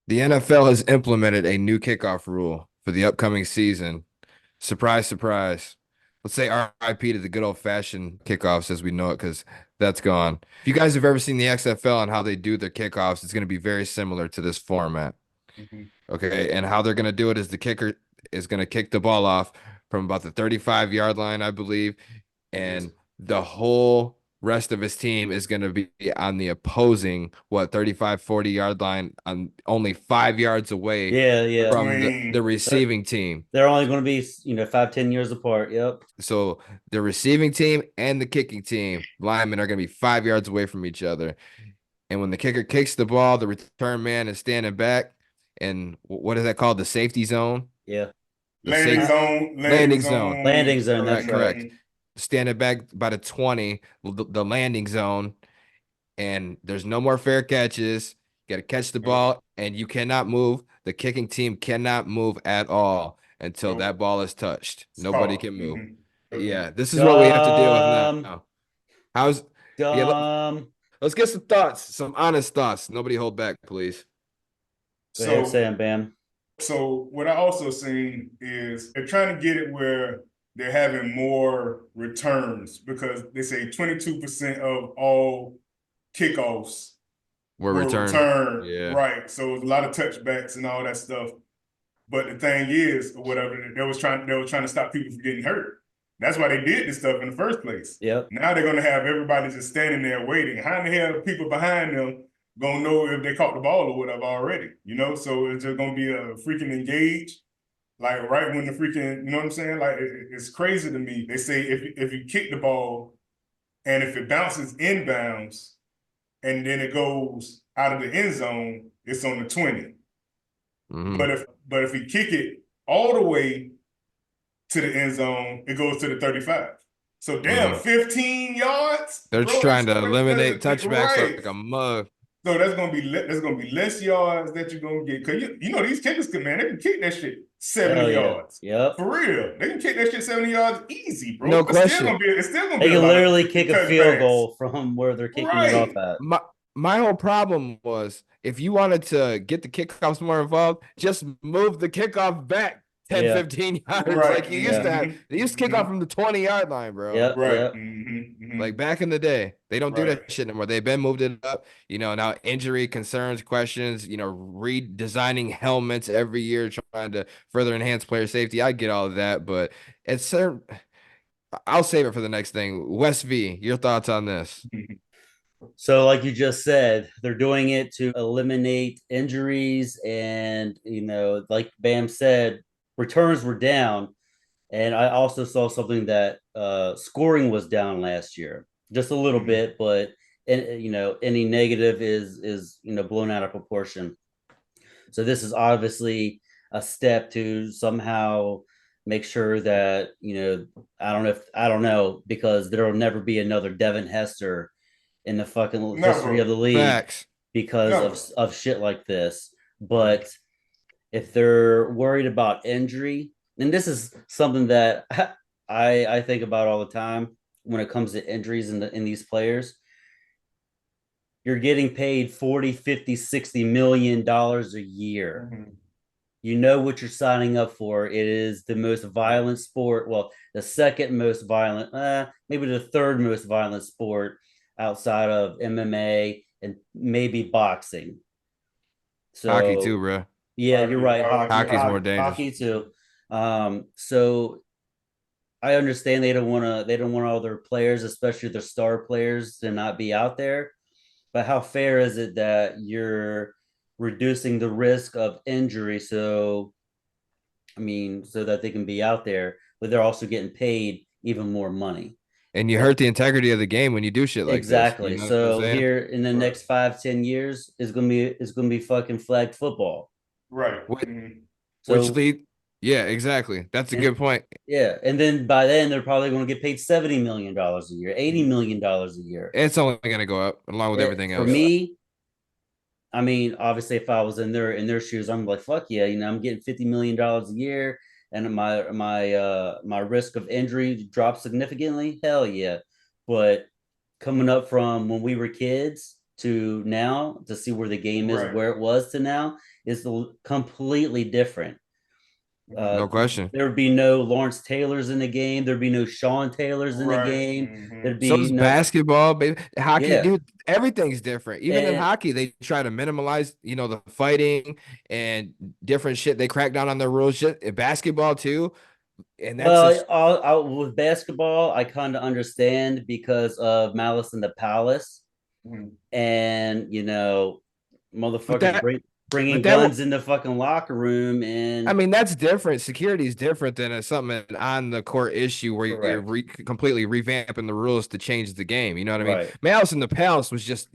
The NFL has implemented a new kickoff rule for the upcoming season. Surprise, surprise. Let's say RIP to the good old fashioned kickoffs as we know it, because that's gone. If you guys have ever seen the XFL and how they do their kickoffs, it's going to be very similar to this format. Mhm. Okay. And how they're going to do it is the kicker is going to kick the ball off from about the 35-yard line, I believe, Yes. and the whole rest of his team is going to be on the opposing 35, 40-yard line on only 5 yards away Yeah, yeah. from the Between They're, receiving team. they're only going to be, 5, 10 years apart. Yep. So the receiving team and the kicking team linemen are going to be 5 yards away from each other. And when the kicker kicks the ball, the return man is standing back. And what is that called? The safety zone? Yeah. The safe landing landing zone. Landing zone. zone. That's Correct, right. correct. Standing back by the 20, the landing zone, and there's no more fair catches. You got to catch the Nope. ball, and you cannot move. The kicking team cannot move at all until Nope. that ball is touched. It's Nobody called. can move. Okay. Yeah, this is what we have to deal with Dumb. now. How's yeah? Dumb. Let's get some thoughts, some honest thoughts. Nobody hold back, please. Go ahead, So Sam Bam. So what I also seen is they're trying to get it where they're having more returns because they say 22% of all kickoffs We're were returned. returned, Yeah. right? So it's a lot of touchbacks and all that stuff. But the thing is, or whatever, they were trying to stop people from getting hurt. That's why they did this stuff in the first place. Yep. Now they're gonna have everybody just standing there waiting. How in the hell are people behind them gonna know if they caught the ball or whatever already? So it's just gonna be a freaking engage. Like right when the freaking, you know what I'm saying? Like it's crazy to me. They say if you kick the ball and if it bounces inbounds and then it goes out of the end zone, it's on the 20. Hmm. But if you kick it all the way to the end zone, it goes to the 35. So damn, Hmm. 15 yards, They're bro. trying to eliminate touchbacks Right. like a mug. So that's gonna be less yards that you're gonna get. Cause these kickers can, man, they can kick that shit 70 Hell yeah. yards. Yep. For real. They can kick that shit 70 yards easy, bro. No But still question. gonna be it's still gonna They be a can lot of literally freaking kick a field touchbacks. goal from where they're kicking it off Right. at. My whole problem was if you wanted to get the kickoffs more involved, just move the kickoff back 10, Yeah. 15 yards Right. like you used Yeah. to have. They used to kick off Mm-hmm. from the 20-yard line, bro. Yep. Right. Yep. Like back in the day. They don't do Right. that shit anymore. They've been moved it up. Now injury concerns, questions, redesigning helmets every year, trying to further enhance player safety. I get all of that, but it's certain. I'll save it for the next thing. West V, your thoughts on this? So, like you just said, they're doing it to eliminate injuries. And, like Bam said, returns were down. And I also saw something that scoring was down last year, just a little Mm-hmm. bit, but any negative is blown out of proportion. So this is obviously a step to somehow make sure that I don't know because there will never be another Devin Hester in the fucking history of Never. the league Facts. because Never. of shit like this. But if they're worried about injury, and this is something that I think about all the time when it comes to injuries in these players, you're getting paid 40, 50, 60 million dollars a year. Mm-hmm. You know what you're signing up for. It is the most violent sport. Well, the second most violent, maybe the third most violent sport outside of MMA and maybe boxing. Hockey too, So bro. yeah, you're Hockey, right. hockey, Hockey's more hockey. dangerous. Hockey too. So I understand they don't want all their players, especially their star players, to not be out there. But how fair is it that you're reducing the risk of injury so that they can be out there, but they're also getting paid even more money. And you Well, hurt the integrity of the game when you do shit like this. You exactly. know what I'm So saying? here in the Right. next 5, 10 years is gonna be fucking flag football. Right. Which, Mm-hmm. which So lead? Yeah, exactly. That's a and good point. yeah, and then by then they're probably going to get paid $70 million a year, $80 million a year. It's only gonna go up along with everything For else. me, I mean, obviously, if I was in their shoes, I'm like, fuck yeah, I'm getting $50 million a year, and my risk of injury drops significantly. Hell yeah! But coming up from when we were kids, to now to see where the game is, Right. where it was to now, is completely different. Uh, No question. there would be no Lawrence Taylors in the game. There'd be no Sean Taylors in the Right. game. Mm-hmm. There'd So be is no, basketball, baby. Hockey, yeah. dude, everything's different. Even in And hockey, they try to minimize, the fighting and different shit. They crack down on their rules. Shit. In basketball too. And that's well, just with basketball, I kind of understand because of Malice in the Palace, Mm-hmm. and but motherfuckers that bringing but that guns in the fucking locker room, I and mean, that's different. Security is different than something on the court issue where you're correct, completely revamping the rules to change the game. You know what I mean? right. Malice in the Palace was just,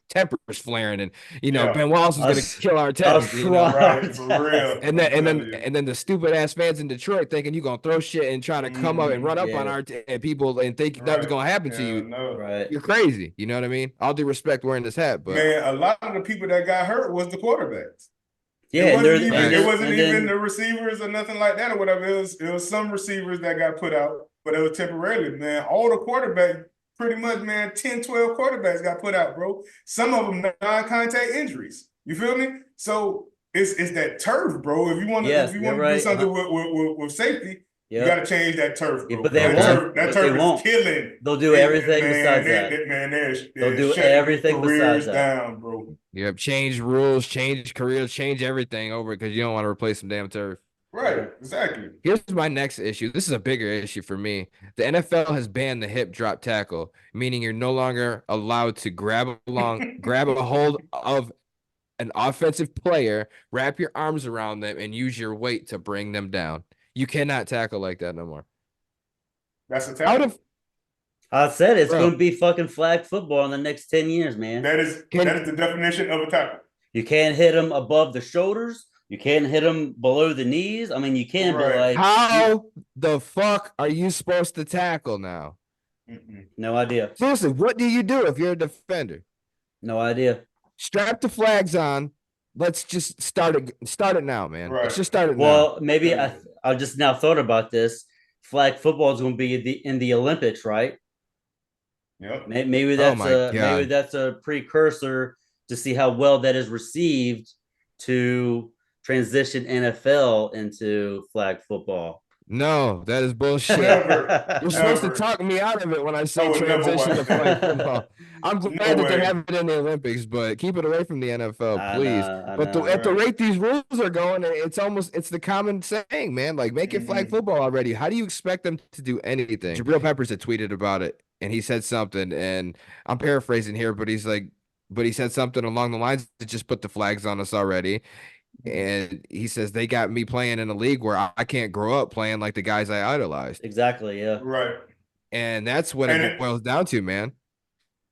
tempers flaring, and Yeah. Ben Wallace was gonna Us, kill us Artest. fraud Right. For test. real. And then I'm and telling then you. and then the stupid ass fans in Detroit thinking you're gonna throw shit and try to come up and Mm-hmm. run up on Yeah, our and people and think nothing's Right. gonna happen to Hell you. no. right. You're crazy. You know what I mean? All due respect wearing this hat, but Man, a lot of the people that got hurt was the quarterbacks. Yeah, and there's and It facts. then wasn't and even the then receivers or nothing like that or whatever. It was some receivers that got put out, but it was temporarily, man. All the quarterbacks, pretty much, man, 10, 12 quarterbacks got put out, bro. Some of them non-contact injuries. You feel me? So it's that turf, bro. If yes, you you're want to do right. something with safety, you got Yep. to change that turf, Yeah, bro. but they That Okay. won't. turf, that But they turf is won't. killing. They'll do everything Man, besides that. They'll they're do shutting everything besides careers that. down, bro. Yep, change rules, change careers, change everything over because you don't want to replace some damn turf. Right, Yeah. exactly. Here's my next issue. This is a bigger issue for me. The NFL has banned the hip drop tackle, meaning you're no longer allowed to grab a hold of an offensive player, wrap your arms around them, and use your weight to bring them down. You cannot tackle like that no more. That's a Out tackle. of I said it's bro, going to be fucking flag football in the next 10 years, man. That can is the definition of a tackle. You can't hit them above the shoulders. You can't hit them below the knees. I mean, you can, but Right. like, how the fuck are you supposed to tackle now? Mm-mm. no idea. Seriously, what do you do if you're a defender? No idea. Strap the flags on. Let's just start it. Start it now, man. Let's Right. just start it now. Well, maybe I just now thought about this. Flag football is going to be in the Olympics, right? Yep. Maybe Oh that's my maybe god. that's a precursor to see how well that is received to transition NFL into flag football. No, that is bullshit. Never. You're supposed to Ever. talk me out of it when I I say would never transition to watch. flag football. I'm No glad that they way. have it in the Olympics, but keep it away from the NFL, I please. know, I But know. at the Right. rate these rules are going, it's the common saying, man. Like, make it flag Mm-hmm. football already. How do you expect them to do anything? Jabril Peppers had tweeted about it, and he said something, and I'm paraphrasing here, but he said something along the lines to just put the flags on us already. And he says they got me playing in a league where I can't grow up playing like the guys I idolized. Exactly, yeah. Right. And that's what And it it, boils down to, man.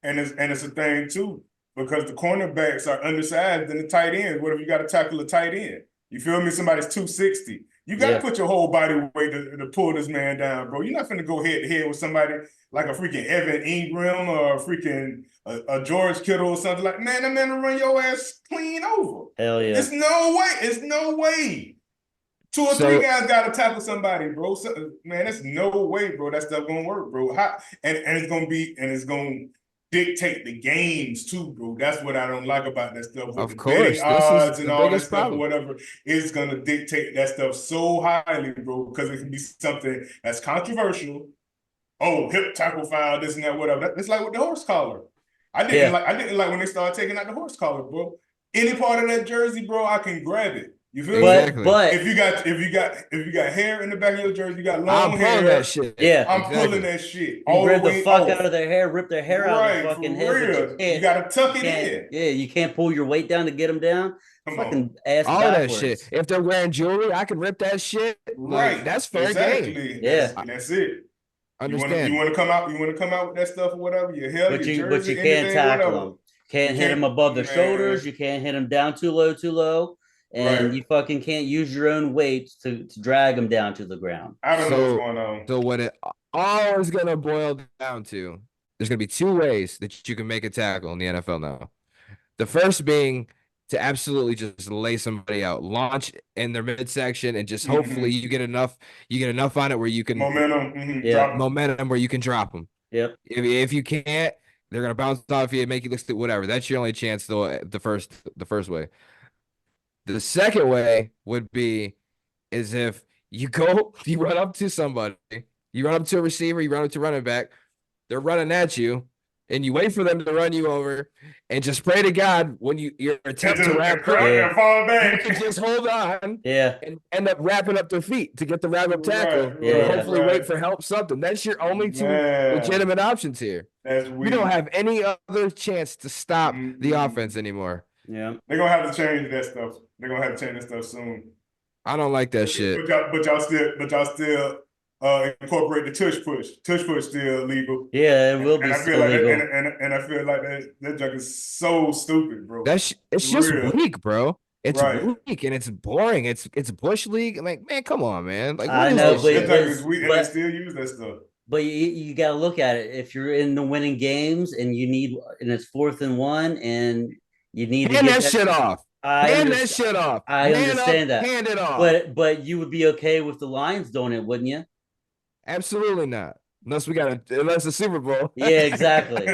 it's a thing too, because the cornerbacks are undersized than the tight ends. What if you got to tackle a tight end? You feel me? Somebody's 260. You got to Yeah. put your whole body weight to pull this man down, bro. You're not finna go head to head with somebody like a freaking Evan Ingram or a freaking a George Kittle or something like. Man, that man will run your ass clean over. Hell yeah. It's no way. It's no way. Two or three So guys got to tackle somebody, bro. So, man, there's no way, bro. That stuff gonna work, bro. And it's gonna dictate the games too, bro. That's what I don't like about that stuff with the of betting course, this is odds and the all that biggest stuff or problem. whatever. It's gonna dictate that stuff so highly, bro, because it can be something that's controversial. Oh, hip tackle foul, this and that, whatever. It's like with the horse collar. Yeah. I didn't like when they started taking out the horse collar, bro. Any part of that jersey, bro, I can grab it. You feel me? Exactly. But If you got hair in the back of your jersey, you got I'm long pulling that hair. shit. yeah, I'm pulling Exactly. that shit you all the grab the way fuck out off. of their hair, rip their hair out of their Right, fucking for heads, but real. You gotta tuck it in. yeah, you can't pull your weight down to get them down. Come on. Fucking ass All of that shit. backwards. If they're wearing jewelry, I can rip that shit. Like, Right. that's fair game. Exactly. Yeah. That's it. You Understand. wanna come out, with that stuff or whatever, your hair, But your you jersey, can't anything, tackle whatever. them. Can't You hit them can't, above the shoulders. man. You can't hit them down too low, and Right. you fucking can't use your own weight to drag them down to the ground. I don't know what's So, going on. so what it all is gonna boil down to, there's gonna be two ways that you can make a tackle in the NFL now. The first being to absolutely just lay somebody out, launch in their midsection, and just hopefully Mhm. you get enough on it where you can Momentum, Yeah. drop. momentum where you can drop them. Yep. If you can't, They're gonna bounce off you and make you look stupid, whatever. That's your only chance though, the first way. The second way would be is if you go, you run up to somebody, you run up to a receiver, you run up to running back, they're running at you, and you wait for them to run you over, and just pray to God when your And attempt just to wrap cry up, and fall you back. can just hold on Yeah. and end up wrapping up their feet to get the wrap up tackle, or Yeah. hopefully wait for help, something. That's your only two Man, legitimate options here. that's You don't weak. have any other chance to stop the Mm-mm. offense anymore. Yeah. They're gonna have to change that stuff. They're gonna have to change that stuff soon. I don't like that shit. But y'all still incorporate the tush push. Tush push still legal. Yeah, it will And be I feel like illegal. and I feel like that junk is so stupid, bro. It's For just real. weak, bro. It's Right. weak and it's boring. It's Bush League. I'm like, man, come on, man. Like, what I is know, this but That shit? junk is weak, and they but still use that stuff. but you got to look at it. If you're in the winning games and it's 4th and 1 and you need to Hand get that that, shit off. I Hand that understand. shit off. I Man understand up, that. hand it off. But you would be okay with the Lions doing it, wouldn't you? Absolutely not. Unless the Super Bowl. Yeah, exactly.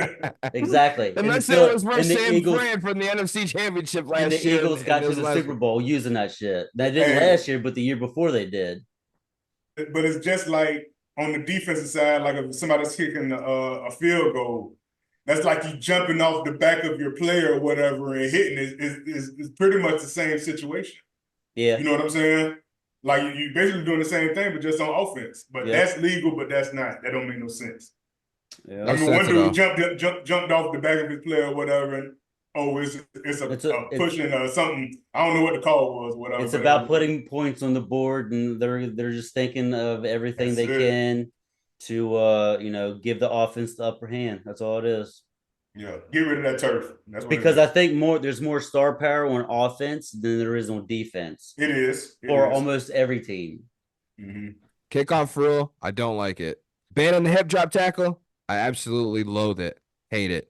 Exactly. Unless it was And versus the San Eagles Fran from the NFC Championship and last the year, Eagles and got it to was the last Super Bowl using that shit. They didn't Hey. last year, but the year before they did. But it's just like on the defensive side, like if somebody's kicking a field goal, that's like you jumping off the back of your player or whatever and hitting it is pretty much the same situation. Yeah. You know what I'm saying? Like you basically doing the same thing, but just on offense. But Yep. that's legal, but that's not. That don't make no sense. Yeah. No I mean, sense one at all. dude jumped off the back of his player or whatever, and it's a pushing or something. I don't know what the call was, whatever. It's about putting points on the board, and they're just thinking of everything That's they it. can to give the offense the upper hand. That's all it is. Yeah, get rid of that turf. That's what Because it I is. think there's more star power on offense than there is on defense It is. It for is. almost every team. Mhm. Kickoff rule, I don't like it. Banning the hip drop tackle, I absolutely loathe it. Hate it.